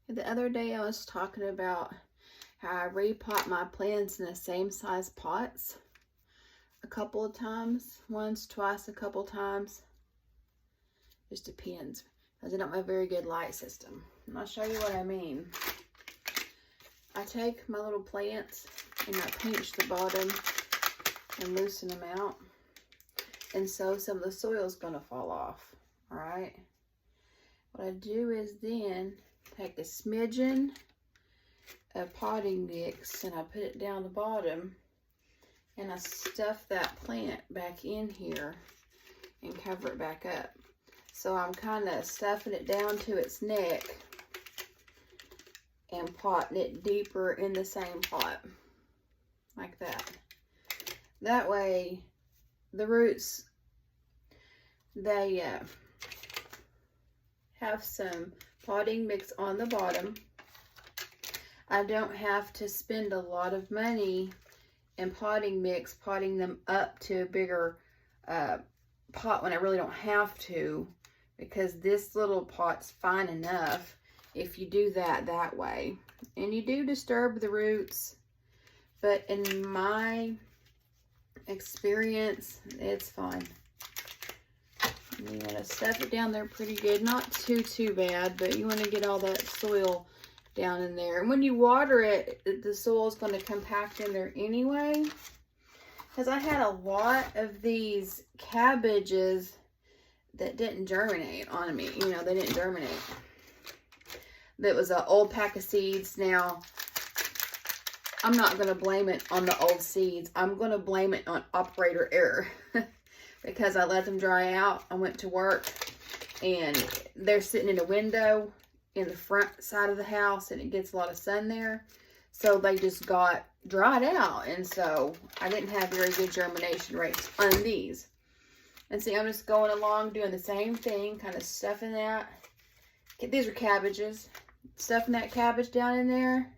The other day I was talking about how I repot my plants in the same size pots a couple of times. Once, twice, a couple times. Just depends. Because I don't have a very good light system. And I'll show you what I mean. I take my little plants and I pinch the bottom and loosen them out. And so some of the soil is going to fall off. Alright? What I do is then take a smidgen of potting mix and I put it down the bottom and I stuff that plant back in here and cover it back up. So I'm kind of stuffing it down to its neck and potting it deeper in the same pot, like that. That way the roots, they have some potting mix on the bottom. I don't have to spend a lot of money in potting mix, potting them up to a bigger pot when I really don't have to, because this little pot's fine enough if you do that way. And you do disturb the roots, but in my experience, it's fine. You want to stuff it down there pretty good. Not too bad, but you want to get all that soil down in there. And when you water it, the soil is going to compact in there anyway. Because I had a lot of these cabbages that didn't germinate on me. You know, they didn't germinate. That was an old pack of seeds. Now, I'm not going to blame it on the old seeds. I'm going to blame it on operator error. Because I let them dry out. I went to work and they're sitting in a window in the front side of the house and it gets a lot of sun there. So they just got dried out. And so I didn't have very good germination rates on these. And see, I'm just going along doing the same thing, kind of stuffing that. These are cabbages. Stuffing that cabbage down in there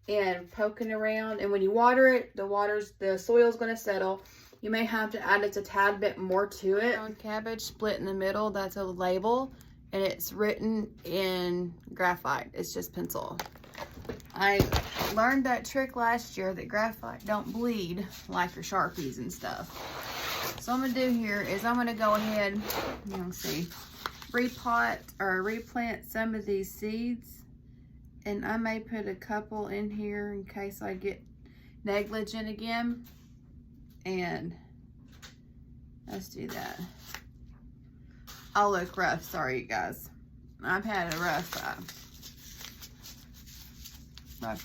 and poking around. And when you water it, the soil's going to settle. You may have to add just a tad bit more to it. Cabbage split in the middle, that's a label. And it's written in graphite. It's just pencil. I learned that trick last year that graphite don't bleed like your Sharpies and stuff. So what I'm going to do here is I'm going to go ahead, you can see, repot or replant some of these seeds. And I may put a couple in here in case I get negligent again. And let's do that. I'll look rough, sorry you guys. I've had a rough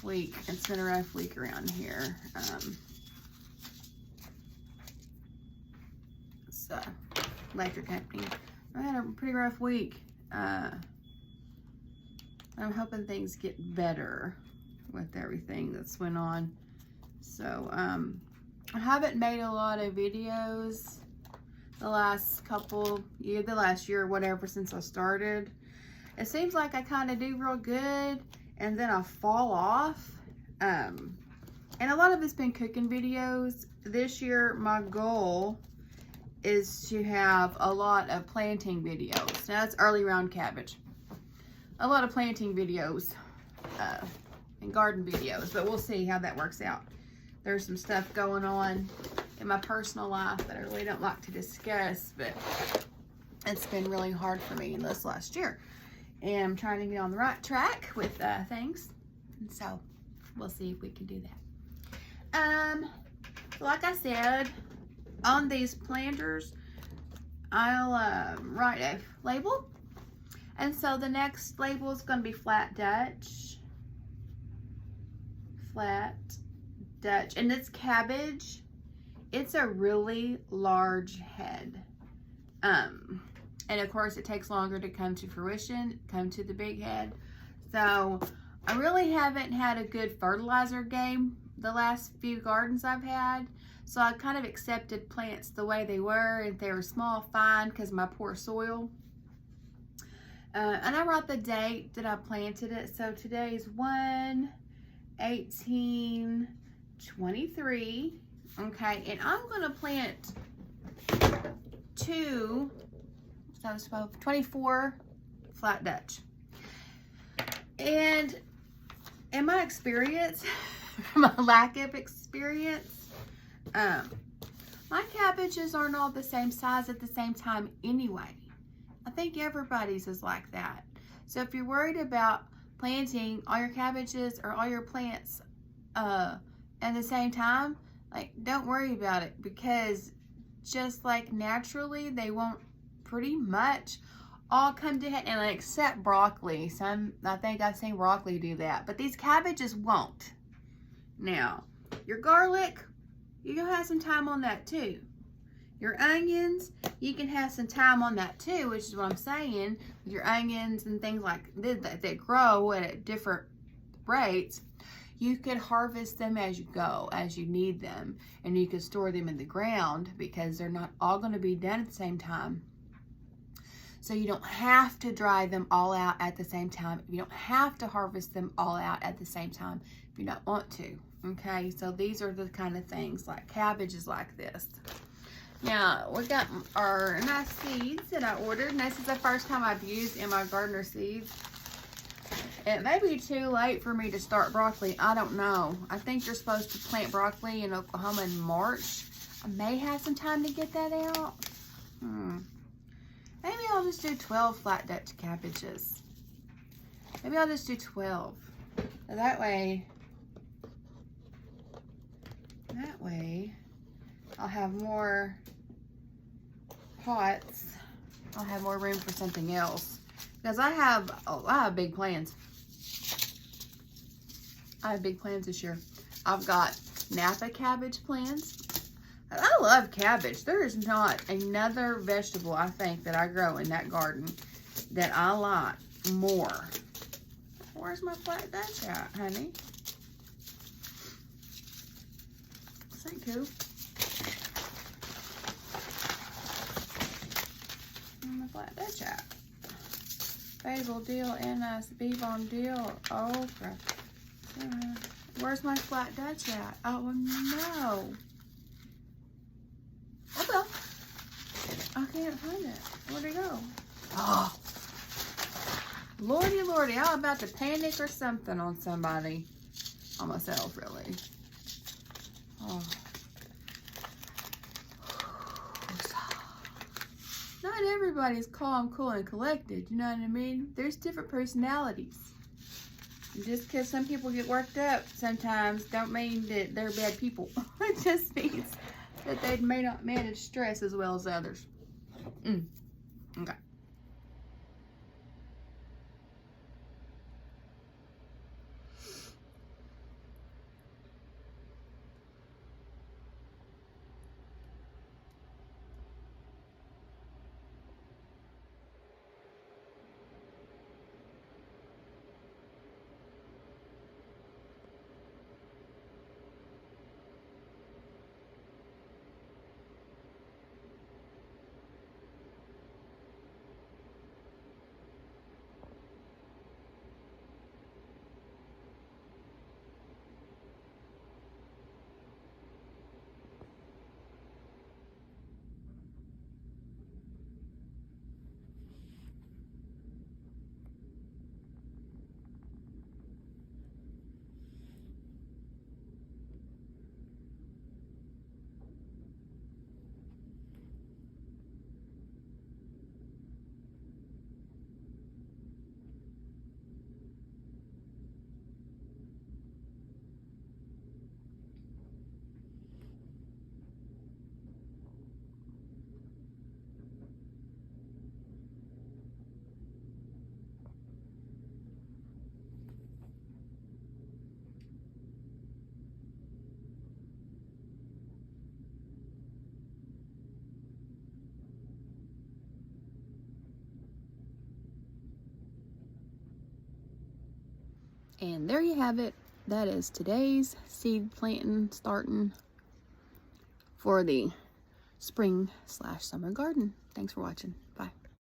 week. It's been a rough week around here. So, electric company. I had a pretty rough week. I'm hoping things get better with everything that's went on. So, I haven't made a lot of videos the last year or whatever since I started. It seems like I kind of do real good and then I fall off. And a lot of it's been cooking videos. This year, my goal is to have a lot of planting videos. Now, that's early round cabbage. A lot of planting videos and garden videos, but we'll see how that works out. There's some stuff going on in my personal life that I really don't like to discuss, but it's been really hard for me in this last year. And I'm trying to get on the right track with things. And so we'll see if we can do that. Like I said, on these planters, I'll write a label. And so the next label is going to be Flat Dutch. Flat Dutch. And this cabbage, it's a really large head. And of course it takes longer to come to fruition, come to the big head. So I really haven't had a good fertilizer game the last few gardens I've had. So I kind of accepted plants the way they were. If they were small, fine, because of my poor soil. And I wrote the date that I planted it. So today is 1/18/23. Okay, and I'm going to plant 24 Flat Dutch. And in my experience, my lack of experience, my cabbages aren't all the same size at the same time anyway. I think everybody's is like that. So if you're worried about planting all your cabbages or all your plants at the same time, like, don't worry about it, because just like naturally they won't pretty much all come to head, and except broccoli. I think I've seen broccoli do that, but these cabbages won't. Now, your garlic, you can have some time on that too. Your onions, you can have some time on that too, which is what I'm saying. With your onions and things like that grow at different rates, you could harvest them as you go, as you need them, and you could store them in the ground, because they're not all going to be done at the same time. So you don't have to dry them all out at the same time. You don't have to harvest them all out at the same time if you don't want to. Okay, so these are the kind of things, like cabbages like this. Now, we got our nice seeds that I ordered, and this is the first time I've used in my gardener seeds. It may be too late for me to start broccoli. I don't know. I think you're supposed to plant broccoli in Oklahoma in March. I may have some time to get that out. Maybe I'll just do 12 flat Dutch cabbages. Maybe I'll just do 12. That way I'll have more pots. I'll have more room for something else. Because I have big plans. I have big plans this year. I've got Napa cabbage plans. I love cabbage. There is not another vegetable, I think, that I grow in that garden that I like more. Where's my flat Dutch at, honey? This ain't cool. Where's my flat Dutch at? Basil, dill, anise, beef on dill, okra. Where's my flat Dutch at? Oh no. Oh well. I can't find it. Where'd it go? Oh. Lordy, lordy. I'm about to panic or something on somebody. On myself, really. Oh. Not everybody's calm, cool, and collected. You know what I mean? There's different personalities. And just because some people get worked up sometimes don't mean that they're bad people. It just means that they may not manage stress as well as others. Okay. And there you have it. That is today's seed planting starting for the spring/summer garden. Thanks for watching. Bye.